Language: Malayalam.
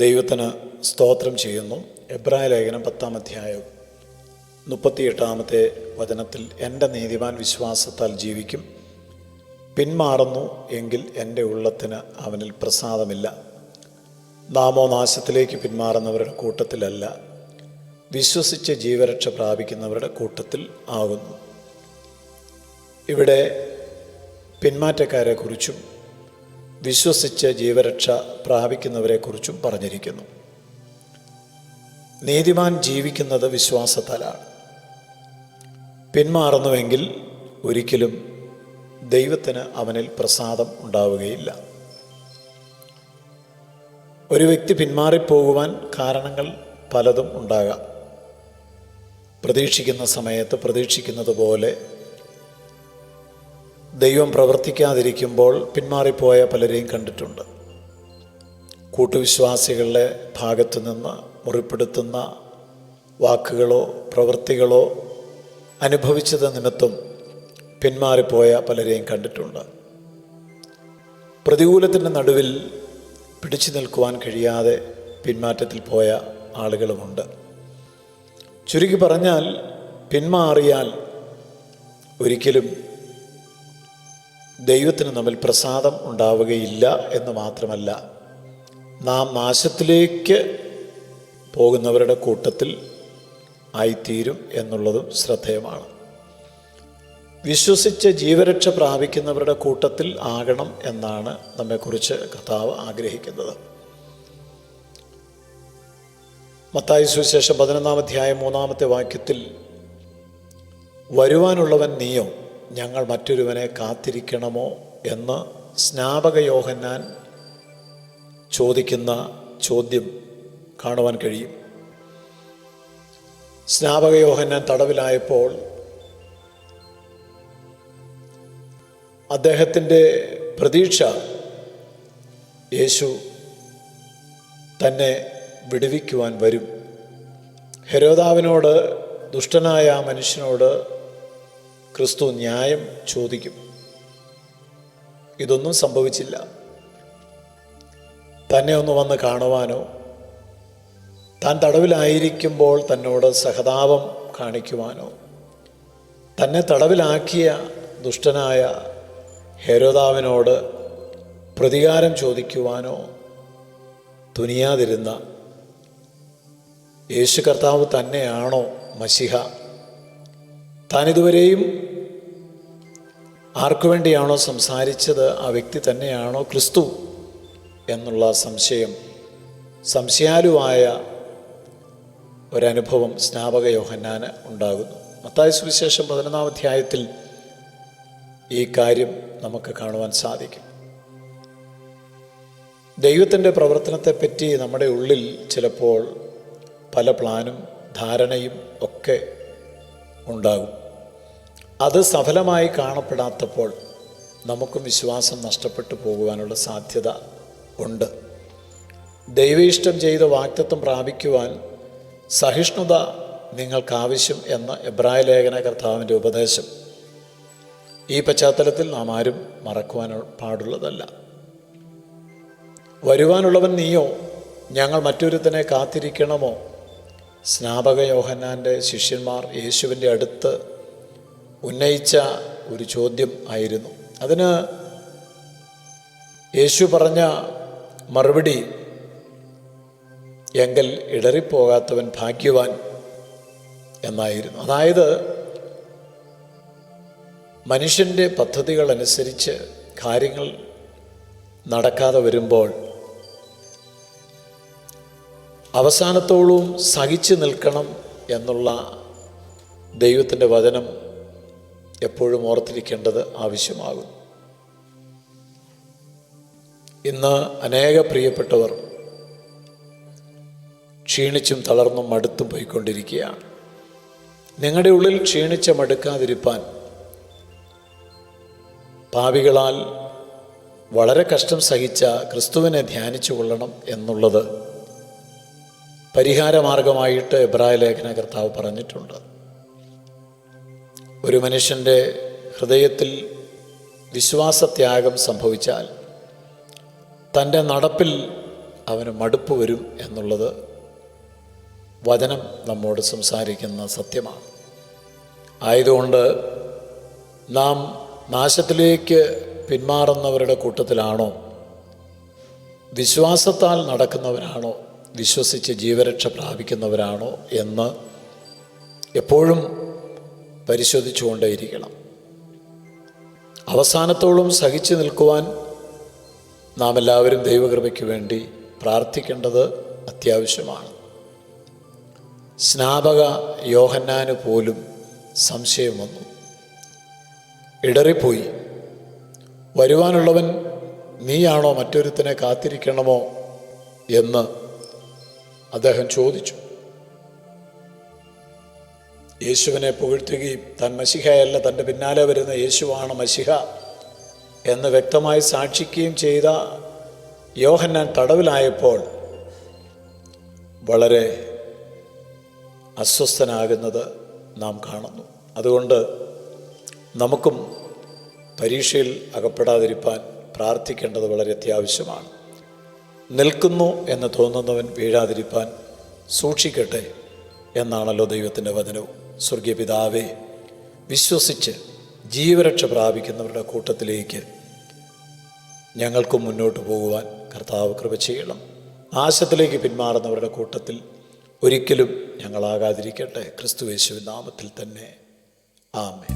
ദൈവത്തിന് സ്തോത്രം ചെയ്യുന്നു. എബ്രായ ലേഖനം 10-ാം അധ്യായം 38-ാമത്തെ വചനത്തിൽ, എൻ്റെ നീതിമാൻ വിശ്വാസത്താൽ ജീവിക്കും, പിന്മാറുന്നു എങ്കിൽ എൻ്റെ ഉള്ളത്തിന് അവനിൽ പ്രസാദമില്ല. നാമോ നാശത്തിലേക്ക് പിന്മാറുന്നവരുടെ കൂട്ടത്തിലല്ല, വിശ്വസിച്ച് ജീവരക്ഷ പ്രാപിക്കുന്നവരുടെ കൂട്ടത്തിൽ ആകുന്നു. ഇവിടെ പിന്മാറ്റക്കാരെക്കുറിച്ചും വിശ്വസിച്ച് ജീവരക്ഷ പ്രാപിക്കുന്നവരെക്കുറിച്ചും പറഞ്ഞിരിക്കുന്നു. നീതിമാൻ ജീവിക്കുന്നത് വിശ്വാസത്താലാണ്. പിന്മാറുന്നുവെങ്കിൽ ഒരിക്കലും ദൈവത്തിന് അവനിൽ പ്രസാദം ഉണ്ടാവുകയില്ല. ഒരു വ്യക്തി പിന്മാറിപ്പോകുവാൻ കാരണങ്ങൾ പലതും ഉണ്ടാകാം. പ്രതീക്ഷിക്കുന്ന സമയത്ത് പ്രതീക്ഷിക്കുന്നത് പോലെ ദൈവം പ്രവർത്തിക്കാതിരിക്കുമ്പോൾ പിന്മാറിപ്പോയ പലരെയും കണ്ടിട്ടുണ്ട്. കൂട്ടുവിശ്വാസികളുടെ ഭാഗത്തു നിന്ന് മുറിപ്പെടുത്തുന്ന വാക്കുകളോ പ്രവൃത്തികളോ അനുഭവിച്ചത് നിമിത്തം പിന്മാറിപ്പോയ പലരെയും കണ്ടിട്ടുണ്ട്. പ്രതികൂലത്തിൻ്റെ നടുവിൽ പിടിച്ചു നിൽക്കുവാൻ കഴിയാതെ പിന്മാറ്റത്തിൽ പോയ ആളുകളുമുണ്ട്. ചുരുക്കി പറഞ്ഞാൽ, പിന്മാറിയാൽ ഒരിക്കലും ദൈവത്തിന് നമ്മിൽ പ്രസാദം ഉണ്ടാവുകയില്ല എന്ന് മാത്രമല്ല, നാം നാശത്തിലേക്ക് പോകുന്നവരുടെ കൂട്ടത്തിൽ ആയിത്തീരും എന്നുള്ളതും ശ്രദ്ധേയമാണ്. വിശ്വസിച്ച് ജീവരക്ഷ പ്രാപിക്കുന്നവരുടെ കൂട്ടത്തിൽ ആകണം എന്നാണ് നമ്മെക്കുറിച്ച് കർത്താവ് ആഗ്രഹിക്കുന്നത്. മത്തായി സുവിശേഷം 11-ാം അധ്യായം 3-ാമത്തെ വാക്യത്തിൽ, വരുവാനുള്ളവൻ നീയോ, ഞങ്ങൾ മറ്റൊരുവനെ കാത്തിരിക്കണമോ എന്ന് സ്നാപക യോഹന്നാൻ ചോദിക്കുന്ന ചോദ്യം കാണുവാൻ കഴിയും. സ്നാപക യോഹന്നാൻ തടവിലായപ്പോൾ അദ്ദേഹത്തിൻ്റെ പ്രതീക്ഷ യേശു തന്നെ വിടുവിക്കുവാൻ വരും. ഹെരോദാവിനോട്, ദുഷ്ടനായ ആ മനുഷ്യനോട് ക്രിസ്തു ന്യായം ചോദിക്കും. ഇതൊന്നും സംഭവിച്ചില്ല. തന്നെ ഒന്ന് വന്ന് കാണുവാനോ, താൻ തടവിലായിരിക്കുമ്പോൾ തന്നോട് സഹതാപം കാണിക്കുവാനോ, തന്നെ തടവിലാക്കിയ ദുഷ്ടനായ ഹെരോദാവിനോട് പ്രതികാരം ചോദിക്കുവാനോ തുനിയാതിരുന്ന യേശു കർത്താവ് തന്നെയാണോ മശിഹ? താനിതുവരെയും ആർക്കു വേണ്ടിയാണോ സംസാരിച്ചത് ആ വ്യക്തി തന്നെയാണോ ക്രിസ്തു എന്നുള്ള സംശയാലുവായ ഒരനുഭവം സ്നാപക യോഹന്നാന് ഉണ്ടാകുന്നു. മത്തായി സുവിശേഷം 11-ാം അധ്യായത്തിൽ ഈ കാര്യം നമുക്ക് കാണുവാൻ സാധിക്കും. ദൈവത്തിൻ്റെ പ്രവർത്തനത്തെപ്പറ്റി നമ്മുടെ ഉള്ളിൽ ചിലപ്പോൾ പല പ്ലാനും ധാരണയും ഒക്കെ ഉണ്ടാകും. അത് സഫലമായി കാണപ്പെടാത്തപ്പോൾ നമുക്കും വിശ്വാസം നഷ്ടപ്പെട്ടു പോകുവാനുള്ള സാധ്യത ഉണ്ട്. ദൈവേഷ്ടം ചെയ്ത് വാഗ്ദത്തം പ്രാപിക്കുവാൻ സഹിഷ്ണുത നിങ്ങൾക്കാവശ്യം എന്ന എബ്രായ ലേഖന കർത്താവിൻ്റെ ഉപദേശം ഈ പശ്ചാത്തലത്തിൽ നാം ആരും മറക്കുവാൻ പാടുള്ളതല്ല. വരുവാനുള്ളവൻ നീയോ, ഞങ്ങൾ മറ്റൊരുത്തനെ കാത്തിരിക്കണമോ? സ്നാപക യോഹന്നാൻ്റെ ശിഷ്യന്മാർ യേശുവിൻ്റെ അടുത്ത് ഉന്നയിച്ച ഒരു ചോദ്യം ആയിരുന്നു. അതിന് യേശു പറഞ്ഞ മറുപടി, എങ്കിൽ ഇടറിപ്പോകാത്തവൻ ഭാഗ്യവാൻ എന്നായിരുന്നു. അതായത്, മനുഷ്യൻ്റെ പദ്ധതികൾ അനുസരിച്ച് കാര്യങ്ങൾ നടക്കാതെ വരുമ്പോൾ അവസാനത്തോളം സഹിച്ചു നിൽക്കണം എന്നുള്ള ദൈവത്തിൻ്റെ വചനം എപ്പോഴും ഓർത്തിരിക്കേണ്ടത് ആവശ്യമാകും. ഇന്ന് അനേക പ്രിയപ്പെട്ടവർ ക്ഷീണിച്ചും തളർന്നും മടുത്തും പോയിക്കൊണ്ടിരിക്കുകയാണ്. നിങ്ങളുടെ ഉള്ളിൽ ക്ഷീണിച്ച മടുക്കാതിരിപ്പാൻ പാപികളാൽ വളരെ കഷ്ടം സഹിച്ച ക്രിസ്തുവിനെ ധ്യാനിച്ചു കൊള്ളണം എന്നുള്ളത് പരിഹാരമാർഗമായിട്ട് എബ്രായ ലേഖന കർത്താവ് പറഞ്ഞിട്ടുണ്ട്. ഒരു മനുഷ്യൻ്റെ ഹൃദയത്തിൽ വിശ്വാസത്യാഗം സംഭവിച്ചാൽ തൻ്റെ നടപ്പിൽ അവന് മടുപ്പ് വരും എന്നുള്ളത് വചനം നമ്മോട് സംസാരിക്കുന്ന സത്യമാണ്. ആയതുകൊണ്ട് നാം നാശത്തിലേക്ക് പിന്മാറുന്നവരുടെ കൂട്ടത്തിലാണോ, വിശ്വാസത്താൽ നടക്കുന്നവരാണോ, വിശ്വസിച്ച് ജീവരക്ഷ പ്രാപിക്കുന്നവരാണോ എന്ന് എപ്പോഴും പരിശോധിച്ചുകൊണ്ടേയിരിക്കണം. അവസാനത്തോളം സഹിച്ചു നിൽക്കുവാൻ നാം എല്ലാവരും ദൈവകൃപയ്ക്ക് വേണ്ടി പ്രാർത്ഥിക്കേണ്ടത് അത്യാവശ്യമാണ്. സ്നാപക യോഹന്നാന് പോലും സംശയം വന്നു, ഇടറിപ്പോയി. വരുവാനുള്ളവൻ നീയാണോ, മറ്റൊരുത്തനെ കാത്തിരിക്കണമോ എന്ന് അദ്ദേഹം ചോദിച്ചു. യേശുവിനെ പുകഴ്ത്തുകയും താൻ മശിഹയല്ല, തൻ്റെ പിന്നാലെ വരുന്ന യേശുവാണ് മശിഹ എന്ന് വ്യക്തമായി സാക്ഷിക്കുകയും ചെയ്ത യോഹന്നാൻ തടവിലായപ്പോൾ വളരെ അസ്വസ്ഥനാകുന്നത് നാം കാണുന്നു. അതുകൊണ്ട് നമുക്കും പരീക്ഷയിൽ അകപ്പെടാതിരിക്കാൻ പ്രാർത്ഥിക്കേണ്ടത് വളരെ അത്യാവശ്യമാണ്. നിൽക്കുന്നു എന്ന് തോന്നുന്നവൻ വീഴാതിരിക്കാൻ സൂക്ഷിക്കട്ടെ എന്നാണല്ലോ ദൈവത്തിൻ്റെ വചനവും. സ്വർഗീയ പിതാവേ, വിശ്വസിച്ച് ജീവരക്ഷ പ്രാപിക്കുന്നവരുടെ കൂട്ടത്തിലേക്ക് ഞങ്ങൾക്കും മുന്നോട്ട് പോകുവാൻ കർത്താവ് കൃപ ചെയ്യണം. നാശത്തിലേക്ക് പിന്മാറുന്നവരുടെ കൂട്ടത്തിൽ ഒരിക്കലും ഞങ്ങളാകാതിരിക്കട്ടെ. ക്രിസ്തുയേശുവിൻ നാമത്തിൽ തന്നെ ആമേൻ.